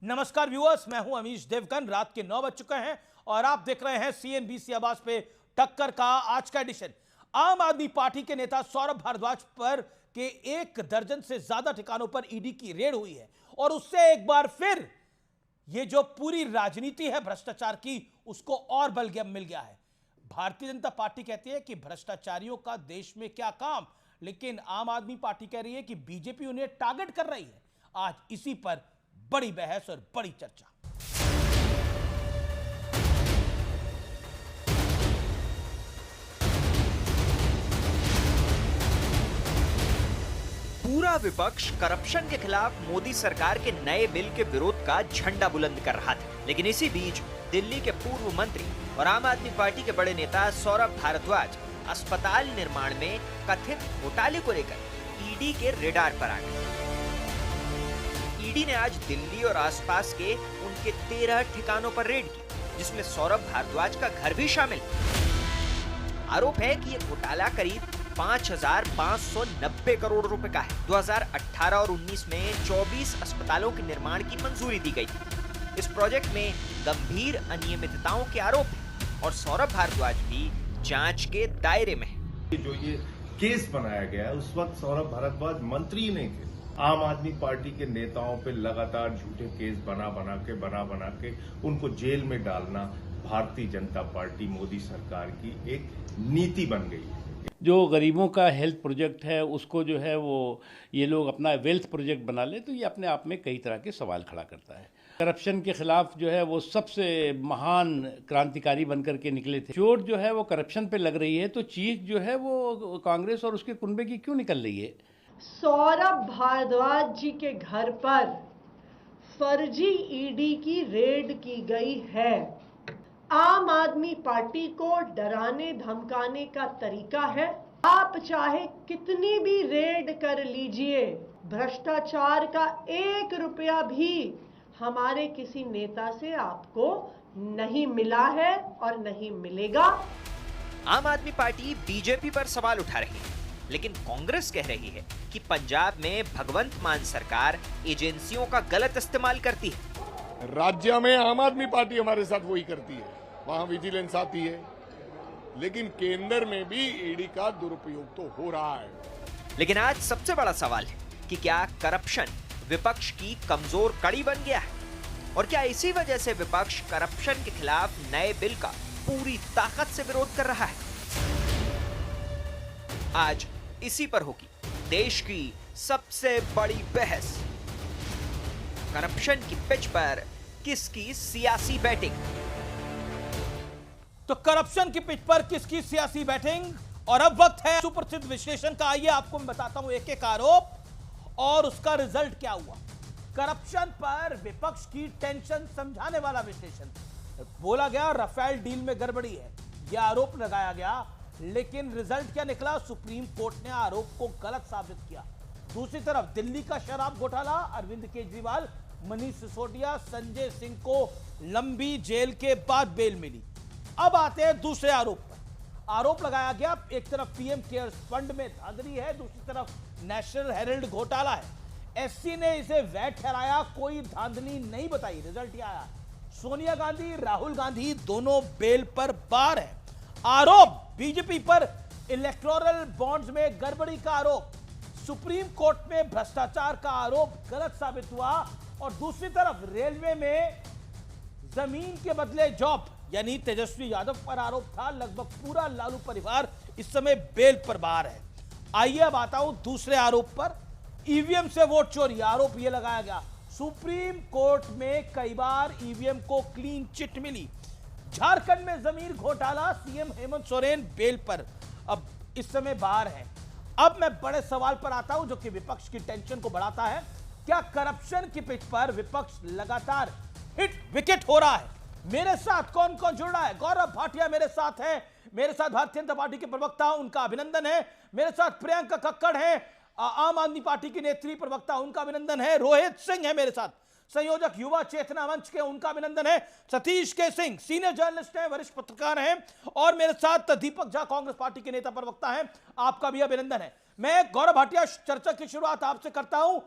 नमस्कार व्यूअर्स, मैं हूं अमीश देवगन। रात के 9 बज चुके हैं और आप देख रहे हैं सीएनबीसी आवाज पे टक्कर का आज का एडिशन। आम आदमी पार्टी के नेता सौरभ भारद्वाज पर के 1 दर्जन से ज्यादा ठिकानों पर ईडी की रेड हुई है और उससे एक बार फिर ये जो पूरी राजनीति है भ्रष्टाचार की, उसको और बल मिल गया है। भारतीय जनता पार्टी कहती है कि भ्रष्टाचारियों का देश में क्या काम, लेकिन आम आदमी पार्टी कह रही है कि बीजेपी उन्हें टारगेट कर रही है। आज इसी पर बड़ी बहस और बड़ी चर्चा। पूरा विपक्ष करप्शन के खिलाफ मोदी सरकार के नए बिल के विरोध का झंडा बुलंद कर रहा था, लेकिन इसी बीच दिल्ली के पूर्व मंत्री और आम आदमी पार्टी के बड़े नेता सौरभ भारद्वाज अस्पताल निर्माण में कथित घोटाले को लेकर ईडी के रेडार पर आ गए। ईडी ने आज दिल्ली और आसपास के उनके 13 ठिकानों पर रेड की, जिसमें सौरभ भारद्वाज का घर भी शामिल। आरोप है कि यह घोटाला करीब 5,590 करोड़ रुपए का है। 2018 और 19 में 24 अस्पतालों के निर्माण की मंजूरी दी गई थी। इस प्रोजेक्ट में गंभीर अनियमितताओं के आरोप हैं और सौरभ भारद्वाज भी जांच के दायरे में है। जो ये केस बनाया गया है, उस वक्त सौरभ भारद्वाज मंत्री नहीं थे। आम आदमी पार्टी के नेताओं पे लगातार झूठे केस बना बना के उनको जेल में डालना भारतीय जनता पार्टी मोदी सरकार की एक नीति बन गई है। जो गरीबों का हेल्थ प्रोजेक्ट है उसको जो है वो ये लोग अपना वेल्थ प्रोजेक्ट बना ले, तो ये अपने आप में कई तरह के सवाल खड़ा करता है। करप्शन के खिलाफ जो है वो सबसे महान क्रांतिकारी बनकर के निकले थे। चोट जो है वो करप्शन पे लग रही है, तो चीख जो है वो कांग्रेस और उसके कुनबे की क्यों निकल रही है? सौरभ भारद्वाज जी के घर पर फर्जी ईडी की रेड की गई है। आम आदमी पार्टी को डराने धमकाने का तरीका है। आप चाहे कितनी भी रेड कर लीजिए, भ्रष्टाचार का 1 रुपया भी हमारे किसी नेता से आपको नहीं मिला है और नहीं मिलेगा। आम आदमी पार्टी बीजेपी पर सवाल उठा रही है, लेकिन कांग्रेस कह रही है कि पंजाब में भगवंत मान सरकार एजेंसियों का गलत इस्तेमाल करती है। राज्य में आम आदमी पार्टी हमारे साथ वही करती है, वहां विजिलेंस आती है, लेकिन केंद्र में भी ईडी का दुरुपयोग तो हो रहा है। लेकिन आज सबसे बड़ा सवाल है कि क्या करप्शन विपक्ष की कमजोर कड़ी बन गया है, और क्या इसी वजह से विपक्ष करप्शन के खिलाफ नए बिल का पूरी ताकत से विरोध कर रहा है। आज इसी पर होगी देश की सबसे बड़ी बहस। करप्शन की पिच पर किसकी सियासी बैटिंग? तो करप्शन की पिच पर किसकी सियासी बैटिंग, और अब वक्त है सुप्रसिद्ध विश्लेषण का। आइए आपको मैं बताता हूं एक एक आरोप और उसका रिजल्ट क्या हुआ। करप्शन पर विपक्ष की टेंशन समझाने वाला विश्लेषण। बोला गया राफेल डील में गड़बड़ी है, यह आरोप लगाया गया, लेकिन रिजल्ट क्या निकला? सुप्रीम कोर्ट ने आरोप को गलत साबित किया। दूसरी तरफ दिल्ली का शराब घोटाला, अरविंद केजरीवाल, मनीष सिसोदिया, संजय सिंह को लंबी जेल के बाद बेल मिली। अब आते हैं दूसरे आरोप पर। आरोप लगाया गया एक तरफ पीएम केयर्स फंड में धांधली है, दूसरी तरफ नेशनल हेराल्ड घोटाला है। एससी ने इसे वैध ठहराया, कोई धांधली नहीं बताई। रिजल्ट यह आया, सोनिया गांधी, राहुल गांधी दोनों बेल पर बाहर है। आरोप बीजेपी पर इलेक्टोरल बॉन्ड्स में गड़बड़ी का आरोप, सुप्रीम कोर्ट में भ्रष्टाचार का आरोप गलत साबित हुआ, और दूसरी तरफ रेलवे में जमीन के बदले जॉब यानी तेजस्वी यादव पर आरोप था। लगभग पूरा लालू परिवार इस समय बेल पर बाहर है। आइए अब आता हूं दूसरे आरोप पर, ईवीएम से वोट चोरी। आरोप यह लगाया गया सुप्रीम कोर्ट में कई बार ईवीएम को क्लीन चिट मिली। झारखंड में जमीन घोटाला, सीएम हेमंत सोरेन बेल पर अब इस समय बाहर है। अब मैं बड़े सवाल पर आता हूं जो कि विपक्ष की टेंशन को बढ़ाता है। क्या करप्शन की पिच पर विपक्ष लगातार हिट विकेट हो रहा है? मेरे साथ कौन कौन जुड़ रहा है? गौरव भाटिया मेरे साथ है, मेरे साथ भारतीय जनता पार्टी के प्रवक्ता, उनका अभिनंदन है। मेरे साथ प्रियंका कक्कड़ है, आम आदमी पार्टी की नेत्री प्रवक्ता, उनका अभिनंदन है। रोहित सिंह है मेरे साथ, संयोजक युवा चेतना मंच के, उनका अभिनंदन है। सतीश के सिंह सीनियर जर्नलिस्ट हैं, वरिष्ठ पत्रकार हैं, और मेरे साथ दीपक झा कांग्रेस पार्टी के नेता प्रवक्ता हैं, आपका भी अभिनंदन है। मैं गौरव भाटिया चर्चा की शुरुआत आपसे करता हूं।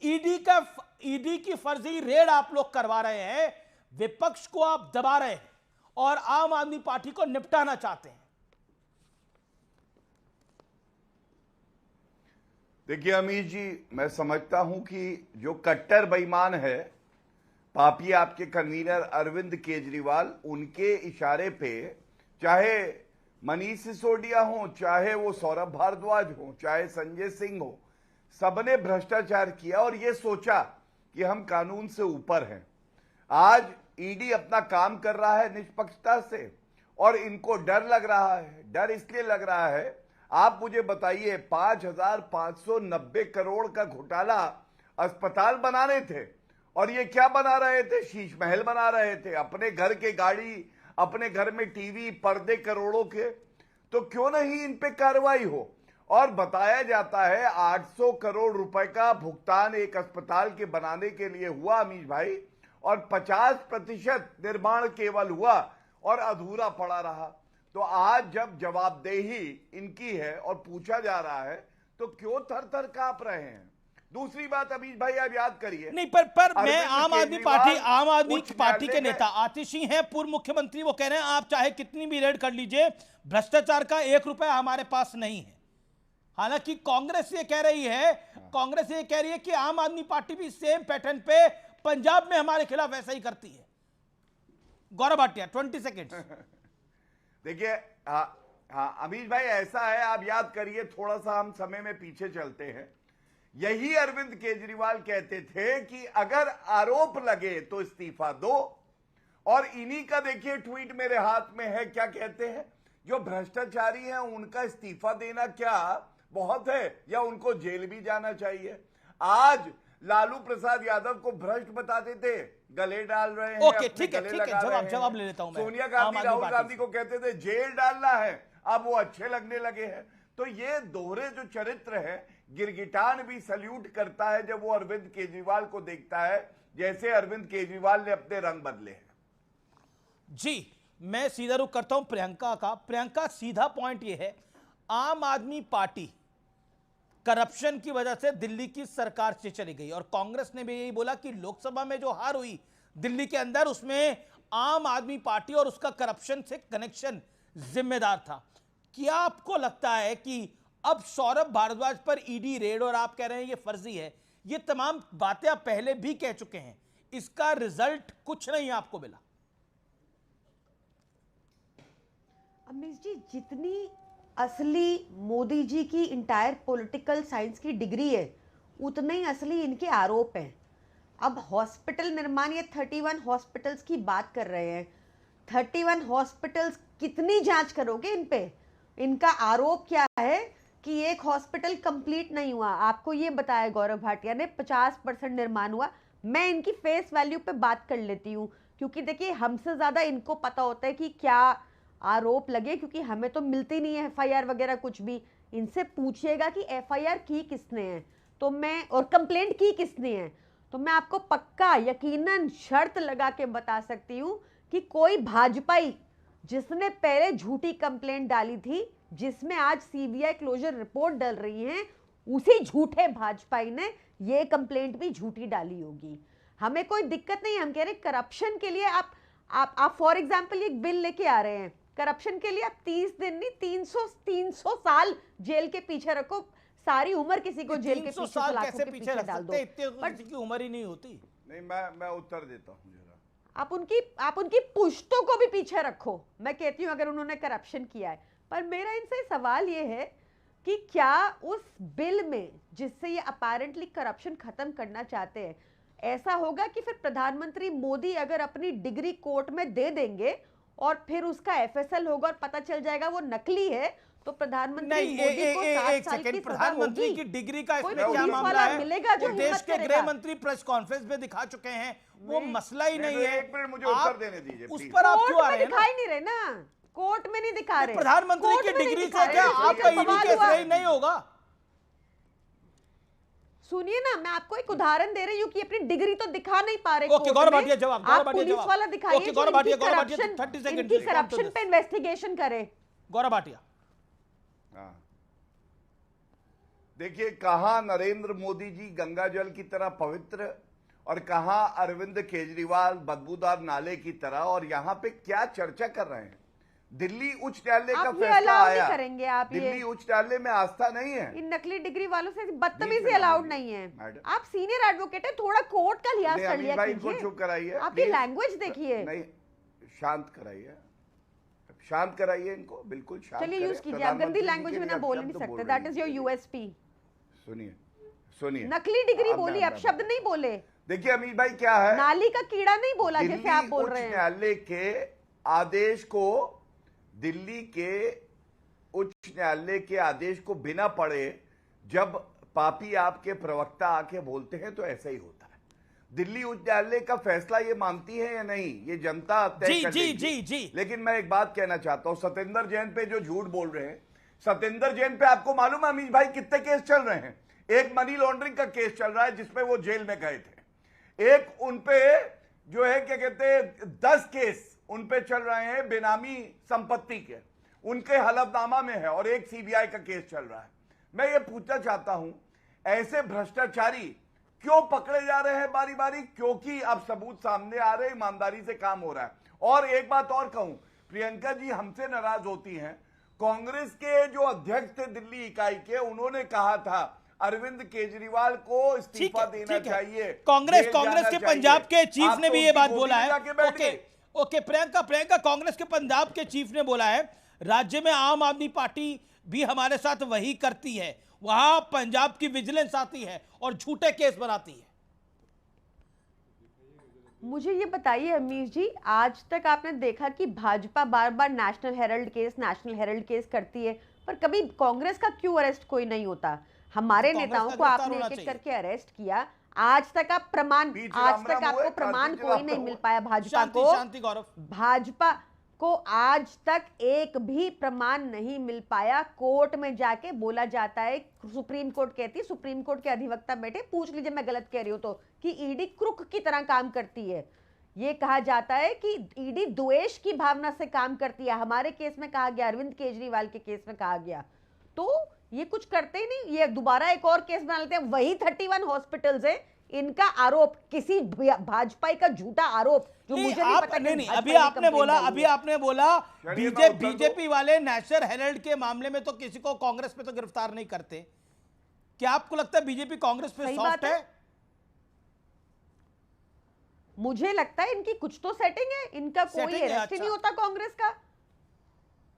ईडी की फर्जी रेड आप लोग करवा रहे हैं, विपक्ष को आप दबा रहे हैं और आम आदमी पार्टी को निपटाना चाहते हैं। देखिए अमीर जी, मैं समझता हूं कि जो कट्टर बेईमान है, पापी आपके कन्वीनर अरविंद केजरीवाल, उनके इशारे पे चाहे मनीष सिसोदिया हो, चाहे वो सौरभ भारद्वाज हो, चाहे संजय सिंह हो, सबने भ्रष्टाचार किया और ये सोचा कि हम कानून से ऊपर हैं। आज ईडी अपना काम कर रहा है निष्पक्षता से और इनको डर लग रहा है। डर इसलिए लग रहा है, आप मुझे बताइए, 5,590 करोड़ का घोटाला अस्पताल बनाने थे और ये क्या बना रहे थे? शीश महल बना रहे थे, अपने घर के गाड़ी, अपने घर में टीवी, पर्दे करोड़ों के। तो क्यों नहीं इन पे कार्रवाई हो? और बताया जाता है 800 करोड़ रुपए का भुगतान एक अस्पताल के बनाने के लिए हुआ अमीश भाई, और 50% निर्माण केवल हुआ और अधूरा पड़ा रहा। तो आज जब जवाबदेही इनकी है और पूछा जा रहा है, तो क्यों थर थर कांप रहे हैं? दूसरी बात अमीश भाई, आप याद करिए, नहीं पर मैं आम आदमी पार्टी के नेता आतिश सिंह हैं, पूर्व मुख्यमंत्री, वो कह रहे हैं आप चाहे कितनी भी रेड कर लीजिए, भ्रष्टाचार का 1 रुपया हमारे पास नहीं है। हालांकि कांग्रेस ये कह रही है कि आम आदमी पार्टी भी सेम पैटर्न पे पंजाब में हमारे खिलाफ ऐसा ही करती है। गौरव भाटिया 20 सेकेंड। देखिए हाँ अमीश भाई, ऐसा है, आप याद करिए, थोड़ा सा हम समय में पीछे चलते हैं। यही अरविंद केजरीवाल कहते थे कि अगर आरोप लगे तो इस्तीफा दो, और इन्हीं का देखिए ट्वीट मेरे हाथ में है, क्या कहते हैं, जो भ्रष्टाचारी हैं उनका इस्तीफा देना क्या बहुत है, या उनको जेल भी जाना चाहिए? आज लालू प्रसाद यादव को भ्रष्ट बताते थे, गले डाल रहे हैं। ओके, ठीक है, जवाब ले लेता हूं मैं। सोनिया गांधी, राहुल गांधी को कहते थे जेल डालना है, अब वो अच्छे लगने लगे हैं। तो ये दोहरे जो चरित्र है, गिरगिटान भी सल्यूट करता है जब वो अरविंद केजरीवाल को देखता है, जैसे अरविंद केजरीवाल ने अपने रंग बदले हैं। जी, मैं सीधा रुख करता हूं प्रियंका का। प्रियंका, सीधा पॉइंट ये है, आम आदमी पार्टी करप्शन की वजह से दिल्ली की सरकार से चली गई और कांग्रेस ने भी यही बोला कि लोकसभा में जो हार हुई दिल्ली के अंदर, उसमें आम आदमी पार्टी और उसका करप्शन से कनेक्शन जिम्मेदार था। क्या आपको लगता है कि अब सौरभ भारद्वाज पर ईडी रेड, और आप कह रहे हैं ये फर्जी है, ये तमाम बातें आप पहले भी कह चुके हैं, इसका रिजल्ट कुछ नहीं आपको मिला? अमीश जी, जितनी असली मोदी जी की इंटायर पॉलिटिकल साइंस की डिग्री है, उतने ही असली इनके आरोप हैं। अब हॉस्पिटल निर्माण, ये 31 हॉस्पिटल्स की बात कर रहे हैं। 31 हॉस्पिटल्स, कितनी जांच करोगे इन पे? इनका आरोप क्या है कि एक हॉस्पिटल कंप्लीट नहीं हुआ। आपको ये बताया गौरव भाटिया ने, 50% निर्माण हुआ। मैं इनकी फेस वैल्यू पे बात कर लेती हूँ, क्योंकि देखिए हमसे ज़्यादा इनको पता होता है कि क्या आरोप लगे, क्योंकि हमें तो मिलती नहीं है एफआईआर वगैरह कुछ भी। इनसे पूछिएगा कि एफआईआर की किसने है, तो मैं, और कंप्लेंट की किसने है, तो मैं आपको पक्का यकीनन शर्त लगा के बता सकती हूँ कि कोई भाजपाई जिसने पहले झूठी कंप्लेंट डाली थी, जिसमें आज सीबीआई क्लोजर रिपोर्ट डल रही है, उसी झूठे भाजपाई ने ये कंप्लेंट भी झूठी डाली होगी। हमें कोई दिक्कत नहीं, हम कह रहे करप्शन के लिए आप फॉर एग्जाम्पल एक बिल लेके आ रहे हैं, करप्शन के लिए आप 30 दिन नहीं 300 साल जेल के पीछे रखो, सारी उम्र किसी को जेल के पीछे, सलाखों के पीछे डाल दो। बट किसी की उम्र ही नहीं होती। नहीं, मैं उत्तर देता हूं जरा। आप उनकी पुश्तों को भी पीछे रखो, मैं कहती हूं, अगर उन्होंने करप्शन किया है। पर मेरा इनसे सवाल ये है कि क्या उस बिल में, जिससे ये अपेरेंटली करप्शन खत्म करना चाहते हैं, ऐसा होगा कि फिर प्रधानमंत्री मोदी अगर अपनी डिग्री कोर्ट में दे देंगे और फिर उसका एफएसएल होगा और पता चल जाएगा वो नकली है, तो प्रधानमंत्री मोदी को 7 साल की प्रधानमंत्री की डिग्री का इसमें क्या मामला है? मिलेगा जो देश के गृह मंत्री प्रेस कॉन्फ्रेंस में दिखा चुके हैं, वो मसला ही नहीं है। एक मिनट मुझे उत्तर देने दीजिए, उस पर आप क्यों आ रहे हैं? दिखाई नहीं रहे ना, कोर्ट में नहीं दिखा रहे। प्रधानमंत्री की डिग्री से क्या आपका ईडी केस नहीं होगा? सुनिए ना, मैं आपको एक उदाहरण दे रही हूँ कि अपनी डिग्री तो दिखा नहीं पा रहे। ओके, गौरव भाटिया जवाब, आप पुलिस वाला दिखाइए, ओके, गौरव भाटिया 30 सेकंड, इनकी करप्शन पे इन्वेस्टिगेशन करे। गौरव भाटिया, देखिए, कहां नरेंद्र मोदी जी गंगा जल की तरह पवित्र और कहां अरविंद केजरीवाल बदबूदार नाले की तरह, और यहां पे क्या चर्चा कर रहे हैं। दिल्ली उच्च न्यायालय का आप ये फैसला allow आया, नहीं करेंगे, आप ये दिल्ली उच्च न्यायालय में आस्था नहीं है। इन नकली डिग्री वालों से बदतमीजी बीच में अलाउड ना नहीं है। मैडम। आप सीनियर एडवोकेट है, थोड़ा कोर्ट का लिहाज नहीं, कर अमित लिया भाई, इनको कीजिए। चुप कराइए, आपकी प्लीज। लैंग्वेज देखिए। नहीं, शांत कराइए, शांत कराइए इनको, बिल्कुल शांत चलिए करें। यूज कीजिए, आप गंदी प्रधानमंत्री जी लैंग्वेज के में लिए ना आप बोल शब्द नहीं सकते, बोल दैट रही इज योर हैं। यूएसपी। सुनिए सुनिए, नकली डिग्री अब बोली, मैं- आप शब्द नहीं बोले। देखिए अमित भाई, क्या है, नाली का कीड़ा नहीं बोला जैसे आप दिल्ली बोल उच्च रहे हैं। न्यायालय के आदेश को, दिल्ली के उच्च न्यायालय के आदेश को बिना पढ़े जब पापी आपके प्रवक्ता आके बोलते हैं तो ऐसा ही होता है। दिल्ली उच्च न्यायालय का फैसला ये मानती है या नहीं, ये जनता तय जी, कर जी, लेगी। जी, जी। लेकिन मैं एक बात कहना चाहता हूं, सत्येंद्र जैन पे जो झूठ बोल रहे हैं, सत्येंद्र जैन पे आपको मालूम है अमीश भाई कितने केस चल रहे हैं। एक मनी लॉन्ड्रिंग का केस चल रहा है जिसपे वो जेल में गए थे। एक उनपे जो है क्या कहते हैं 10 केस उनपे चल रहे हैं बेनामी संपत्ति के, उनके हलफनामा में है, और एक सीबीआई का केस चल रहा है। मैं ये पूछना चाहता हूं, ऐसे भ्रष्टाचारी क्यों पकड़े जा रहे हैं बारी बारी? क्योंकि अब सबूत सामने आ रहे, ईमानदारी से काम हो रहा है। और एक बात और कहूं, प्रियंका जी हमसे नाराज होती हैं, कांग्रेस के जो अध्यक्ष थे दिल्ली इकाई के, उन्होंने कहा था अरविंद केजरीवाल को इस्तीफा देना चाहिए। कांग्रेस जेल कांग्रेस जाना के चाहिए। पंजाब के चीफ आप ने तो भी ये उनकी बात गोदी बोला में है। जाके बैठ ओके गए। ओके, प्रियंका कांग्रेस के पंजाब के चीफ ने बोला है राज्य में आम आदमी पार्टी भी हमारे साथ वही करती है, वहां पंजाब की विजिलेंस आती है और झूठे केस बनाती है। मुझे ये बताइए अमीश जी, आज तक आपने देखा कि भाजपा बार बार नेशनल हेराल्ड केस करती है, पर कभी कांग्रेस का क्यों अरेस्ट कोई नहीं होता? हमारे कांग्रेस नेताओं का को गिरफ्तार आपने होना एक एक चाहिए। करके अरेस्ट किया, आज तक आप प्रमाण, बीच आज राम तक राम आपको हुए, प्रमाण बीच कोई राम नहीं राम मिल हुए। पाया भाजपा शांति को। शांति गौरव। भाजपा को आज तक एक भी प्रमाण नहीं मिल पाया। कोर्ट में जाके बोला जाता है, सुप्रीम कोर्ट कहती है, सुप्रीम कोर्ट के अधिवक्ता बैठे, पूछ लीजिए मैं गलत कह रही हूं तो, कि ईडी क्रुक की तरह काम करती है। ये कहा जाता है कि ईडी द्वेष की भावना से काम करती है। हमारे केस में कहा गया, अरविंद केजरीवाल के केस में कहा गया, तो ये कुछ करते ही नहीं, ये दोबारा एक और केस बना लेते हैं। वही 31 हॉस्पिटल्स है, इनका आरोप, किसी भाजपा का झूठा आरोप, जो नहीं, मुझे नहीं आप पता कि नहीं भाजपा अभी ने आपने कंप्लेंट बोला डाली अभी है। आपने बोला चलिए, मैं उत्तर बीजेपी वाले नेशनल हेराल्ड के मामले में तो किसी को कांग्रेस पे तो गिरफ्तार नहीं करते। क्या आपको लगता है बीजेपी कांग्रेस पे सही सॉफ्ट बात है? है। मुझे लगता है इनकी कुछ तो सेटिंग है, इनका कोई सेटिंग है, अरेस्ट ही अच्छा। नहीं होता कांग्रेस का।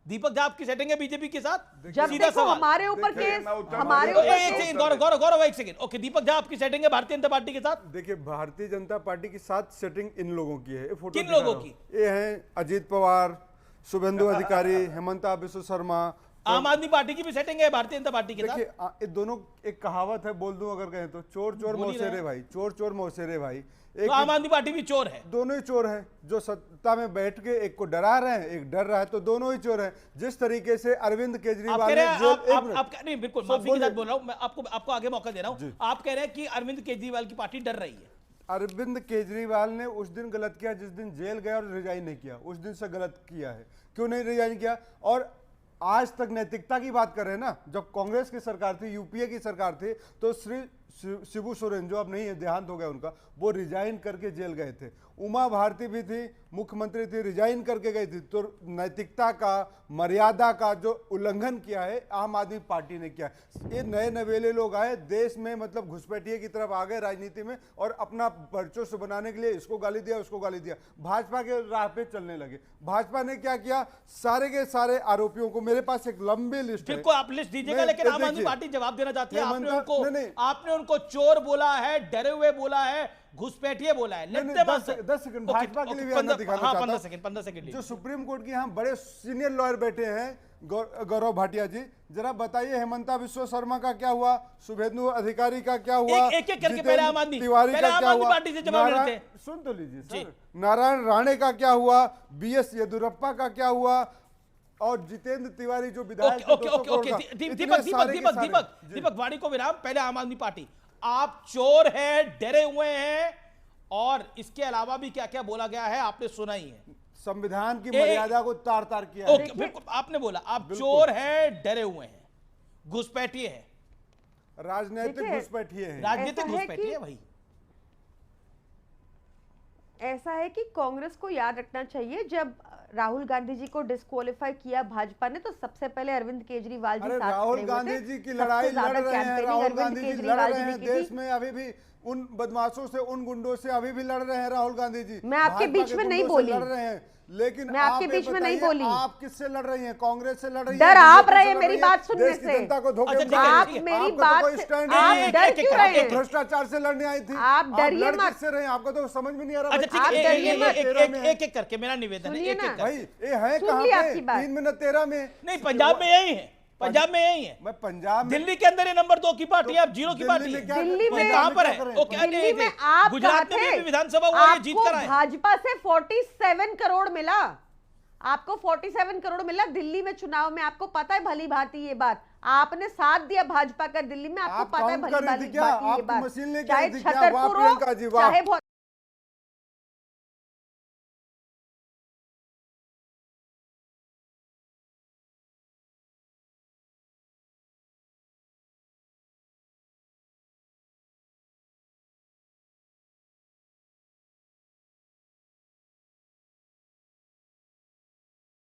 दीपक दा आपकी सेटिंग है बीजेपी के साथ? जब सीधा देखो सवाल। हमारे ऊपर देखिए, केस, मैं उत्तर हमारे मांगू। ऊपर एक केस, सेकंड गौरव एक सेकंड। ओके, दीपक दा आपकी सेटिंग है भारतीय जनता पार्टी के साथ? देखिए, भारतीय जनता पार्टी की साथ सेटिंग इन लोगों की है। ये फोटो किन दिखा लोगों रहा हूं। की? ये हैं अजीत पवार, शुभेंदु अधिकारी, हेमंता बिश्व शर्मा। आम आदमी पार्टी की भी सेटिंग है भारतीय जनता पार्टी के साथ? देखिए, ये दोनों, एक कहावत है, बोल दूं अगर कहें तो, चोर चोर बोल ही रहे मौसेरे हैं। भाई, चोर चोर मौसेरे भाई। तो आम आदमी पार्टी भी चोर है। दोनों ही चोर हैं, जो सत्ता में बैठ के एक को डरा रहे हैं, एक डर रहा है, तो दोनों ही चोर हैं। जिस तरीके से अरविंद आप केजरीवाल कह ने रहे हैं जेल, एक आप मिनट। नहीं, बिल्कुल सब माफी के बोलिए। साथ बोल रहा हूं मैं, आपको आगे मौका दे रहा हूं। आप कह रहे हैं कि अरविंद केजरीवाल की पार्टी डर रही है। अरविंद केजरीवाल ने उस दिन गलत किया जिस दिन जेल गया और रिजाइन नहीं किया, उस दिन से गलत किया है। क्यों नहीं रिजाइन किया? और आज तक नैतिकता की बात कर रहे हैं ना, जब कांग्रेस की सरकार थी, यूपीए की सरकार थी, तो श्री शिबू सोरेन, जो अब नहीं है, देहांत हो गया उनका, वो रिजाइन करके जेल गए थे। उमा भारती भी थी, मुख्यमंत्री थी, रिजाइन करके गई थी। तो नैतिकता का, मर्यादा का जो उल्लंघन किया है आम आदमी पार्टी ने किया है। ये नए नवेले लोग आए देश में, मतलब घुसपैठिए की तरफ आ गए राजनीति में, और अपना वर्चस्व बनाने के लिए इसको गाली दिया, उसको गाली दिया, भाजपा के राह पे चलने लगे। भाजपा ने क्या किया? सारे के सारे आरोपियों को, मेरे पास एक लंबी लिस्ट है, बिल्कुल आप लिस्ट दीजिएगा, नहीं, लेकिन आम आदमी देखिए, पार्टी जवाब देना चाहती है। हेमंता- नहीं, आपने उनको चोर बोला है, डरे हुए बोला है, घुसपैठिए बोला है। नहीं, 10 सेकंड भाजपा के लिए भी आना दिखाना चाहता हूं। 15 सेकंड जो सुप्रीम कोर्ट के यहाँ बड़े सीनियर लॉयर बैठे हैं, गौरव भाटिया जी, जरा बताइए हेमंता बिश्व शर्मा का क्या हुआ, शुभेंदु अधिकारी का क्या हुआ, एक करके पहले आम आदमी तिवारी पहले का आम क्या आदमी हुआ, पार्टी से जवाब लेते हैं। सुन तो लीजिए जी। सर, नारायण राणे का क्या हुआ, बीएस येदुरप्पा का क्या हुआ, और जितेंद्र तिवारी जो विधायक थे, 200 करोड़ का। दीपक वाणी को विराम। पहले आम आदमी पार्टी, आप चोर हैं, डरे हुए हैं, और इसके अलावा भी क्या क्या बोला गया है आपने सुना ही है। संविधान की मर्यादा को तार तार किया है। ओके, बिल्कुल आपने बोला आप चोर हैं, डरे हुए हैं, घुसपैठिए हैं। राजनीतिक देखिए, घुसपैठिए हैं। राजनीतिक ऐसा है घुसपैठी कि- है भाई। ऐसा है कि कांग्रेस को याद रखना चाहिए, जब राहुल गांधी जी को डिस्क्वालीफाई किया भाजपा ने तो सबसे पहले अरविंद केजरीवाल जी अरे साथ राहुल खड़े हुए गांधी थे। जी की सबसे लड़ाई लड़ ज्यादा रहे हैं, कैंपेनिंग राहुल अरविंद गांधी जी लड़ केजरीवाल रहे जी ने हैं की देश थी। में, अभी भी उन बदमाशों से, उन गुंडों से अभी भी लड़ रहे हैं राहुल गांधी जी। मैं आपके भाजपा बीच के में नहीं गुंडों से बोली। लड़ रहे हैं, लेकिन मैं आपके आप बीच में नहीं बताइए, बोली। आप किससे लड़ रही हैं? कांग्रेस से लड़ रही हैं, डर आप बीजेपी रहे से हैं लड़ मेरी रही हैं, बात सुनने देश की से। जनता को धोखे अच्छा, में ठीक है, डाल आप रही हैं। मेरी आपका तो बात कोई से- स्टैंड आप नहीं है। डर क्यों रहे हैं? भ्रष्टाचार से लड़ने आई थी, आप डरिए लड़ मत। किससे रहे हैं? आपको तो समझ में नहीं आ रहा। अच्छा भाई, ठीक है, आप डरिए मत। एक एक करके मेरा निवेदन है, सुनिए एक ना। एक भाई करके। ये है सुन कहाँ ली पे? आपकी बात। 3 मिनट 13 में। नहीं, पंजाब में यही है, पंजाब में यही है। मैं पंजाब में दिल्ली के अंदर ये नंबर 2 की पार्टी है, अब 0 की दिल्ली पार्टी में है। क्या- दिल्ली में- कहां पर है? क्या करें? वो क्या दिल्ली नहीं में थे? आप गुजरात कहाँ में थे? भी विधानसभा हुआ, ये जीत आपको कर आए। भाजपा से 47 करोड़ मिला, आपको 47 करोड़ मिला दिल्ली में चुनाव में। आपको पता है भली भांति ये बात, आपने साथ दिया भाजपा का दिल्ली में, आपको आप पता है काउंट भली कर रही थी भांति क्या? ये आपकी बात। मशीन लेके चाहे आई थी क्या? वाह छतरपुर हो, प्रियंका जी, वाह। चाहे